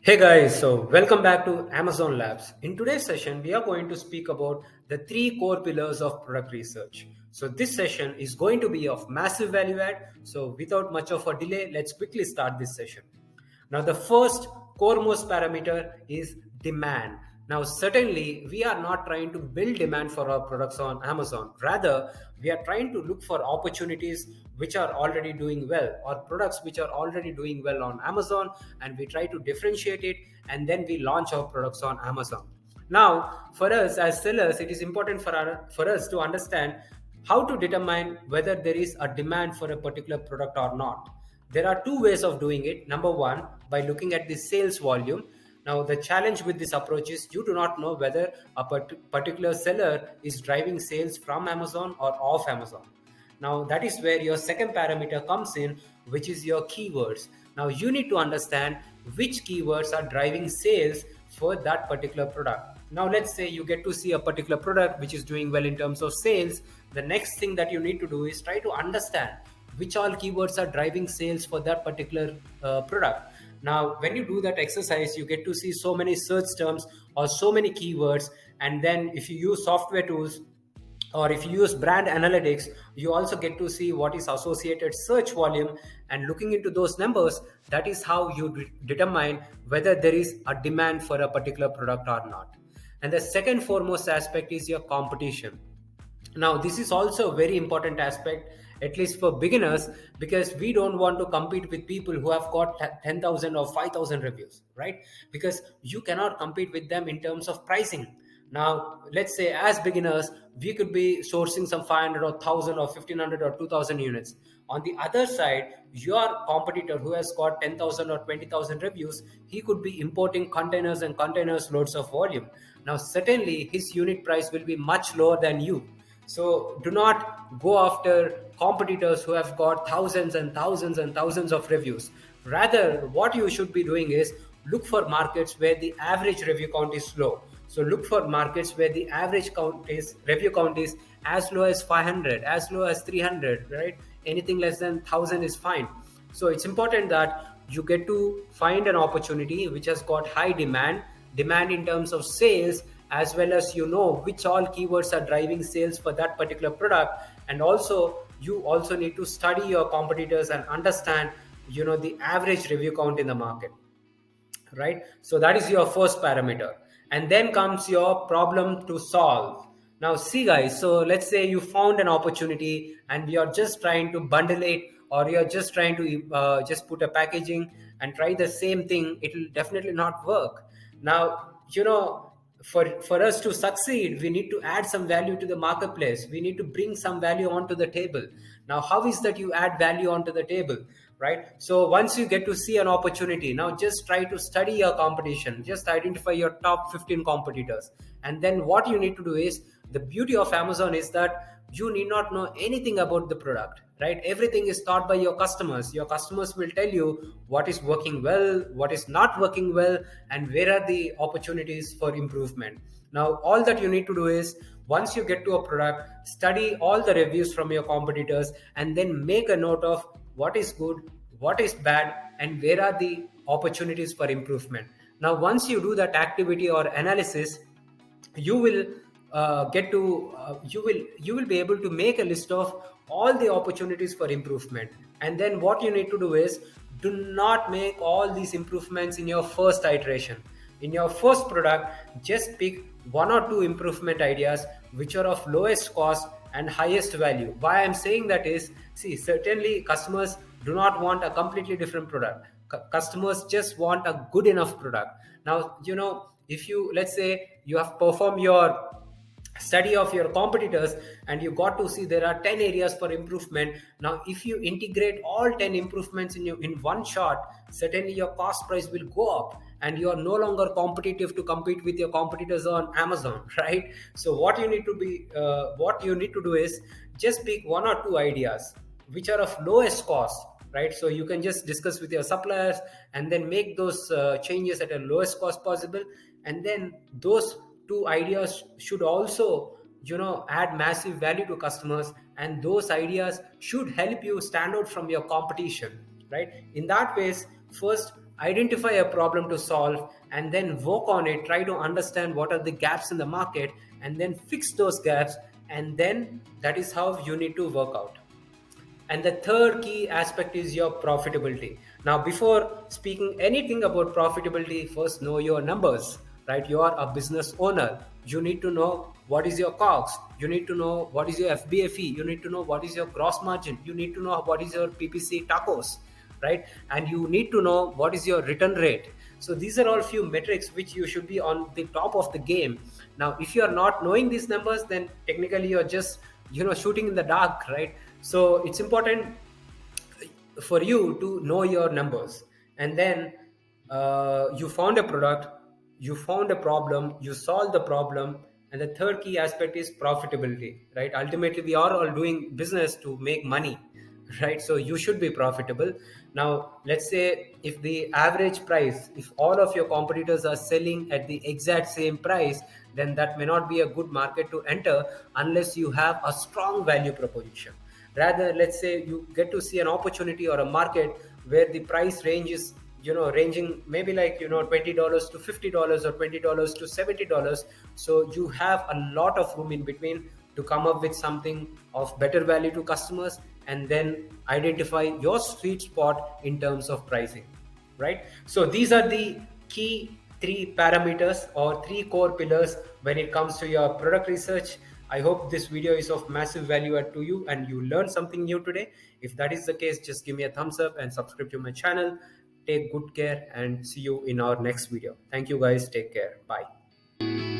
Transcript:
Hey guys, so welcome back to Amazon Labs. In today's session, we are going to speak about the three core pillars of product research. So, this session is going to be of massive value add. So, without much of a delay, let's quickly start this session. Now, the first core most parameter is demand. Now, certainly, we are not trying to build demand for our products on Amazon. Rather, we are trying to look for opportunities which are already doing well, or products which are already doing well on Amazon, and we try to differentiate it, and then we launch our products on Amazon. Now, for us as sellers, it is important for us to understand how to determine whether there is a demand for a particular product or not. There are two ways of doing it. Number one, by looking at the sales volume. Now, the challenge with this approach is you do not know whether a particular seller is driving sales from Amazon or off Amazon. Now, that is where your second parameter comes in, which is your keywords. Now, you need to understand which keywords are driving sales for that particular product. Now, let's say you get to see a particular product which is doing well in terms of sales. The next thing that you need to do is try to understand which all keywords are driving sales for that particular product. Now, when you do that exercise, you get to see so many search terms or so many keywords. And then if you use software tools, or if you use brand analytics, you also get to see what is associated search volume, and looking into those numbers, that is how you determine whether there is a demand for a particular product or not. And the second foremost aspect is your competition. Now, this is also a very important aspect, at least for beginners, because we don't want to compete with people who have got 10,000 or 5,000 reviews, right? Because you cannot compete with them in terms of pricing. Now, let's say as beginners, we could be sourcing some 500 or 1,000 or 1,500 or 2,000 units. On the other side, your competitor who has got 10,000 or 20,000 reviews, he could be importing containers and containers loads of volume. Now, certainly his unit price will be much lower than you. So do not go after competitors who have got thousands and thousands and thousands of reviews. Rather, what you should be doing is look for markets where the average review count is low. So look for markets where the average review count is as low as 500, as low as 300, right? Anything less than 1,000 is fine. So it's important that you get to find an opportunity which has got high demand in terms of sales, as well as you know which all keywords are driving sales for that particular product. And also you also need to study your competitors and understand the average review count in the market, right? So that is your first parameter. And then comes your problem to solve. Now see guys, so let's say you found an opportunity and you're just trying to bundle it, or you're just trying to just put a packaging and try the same thing. It will definitely not work. Now, for us to succeed, we need to add some value to the marketplace. We need to bring some value onto the table. Now, how is that you add value onto the table, right? So once you get to see an opportunity, now just try to study your competition. Just identify your top 15 competitors. And then what you need to do is, the beauty of Amazon is that you need not know anything about the product, right? Everything is taught by your customers. Your customers will tell you what is working well, what is not working well, and where are the opportunities for improvement. Now, all that you need to do is, once you get to a product, study all the reviews from your competitors, and then make a note of what is good, what is bad, and where are the opportunities for improvement. Now, once you do that activity or analysis, you will you will be able to make a list of all the opportunities for improvement. And then what you need to do is, do not make all these improvements in your first iteration. In your first product, just pick one or two improvement ideas which are of lowest cost and highest value. Why I'm saying that is, see, certainly customers do not want a completely different product. Customers just want a good enough product. Now, if you, let's say you have performed your study of your competitors and you got to see there are 10 areas for improvement. Now, if you integrate all 10 improvements in one shot, certainly your cost price will go up and you are no longer competitive to compete with your competitors on Amazon, right? So what you need to do is, just pick one or two ideas which are of lowest cost, right? So you can just discuss with your suppliers and then make those changes at a lowest cost possible. And then those two ideas should also add massive value to customers, and those ideas should help you stand out from your competition, right? In that ways, first identify a problem to solve, and then work on it, try to understand what are the gaps in the market, and then fix those gaps. And then that is how you need to work out. And the third key aspect is your profitability. Now, before speaking anything about profitability, first know your numbers, right? You are a business owner. You need to know what is your COGS. You need to know what is your FBFE. You need to know what is your gross margin. You need to know what is your PPC tacos, right? And you need to know what is your return rate. So these are all few metrics which you should be on the top of the game. Now, if you are not knowing these numbers, then technically you're just shooting in the dark, right? So it's important for you to know your numbers. And then you found a product, you found a problem, you solve the problem. And the third key aspect is profitability, right? Ultimately we are all doing business to make money, right? So you should be profitable. Now let's say if the average price, if all of your competitors are selling at the exact same price, then that may not be a good market to enter unless you have a strong value proposition. Rather, let's say you get to see an opportunity or a market where the price range is ranging maybe like $20 to $50 or $20 to $70. So you have a lot of room in between to come up with something of better value to customers, and then identify your sweet spot in terms of pricing, right? So these are the key three parameters or three core pillars when it comes to your product research. I hope this video is of massive value add to you and you learned something new today. If that is the case, just give me a thumbs up and subscribe to my channel. Take good care and see you in our next video. Thank you guys. Take care. Bye.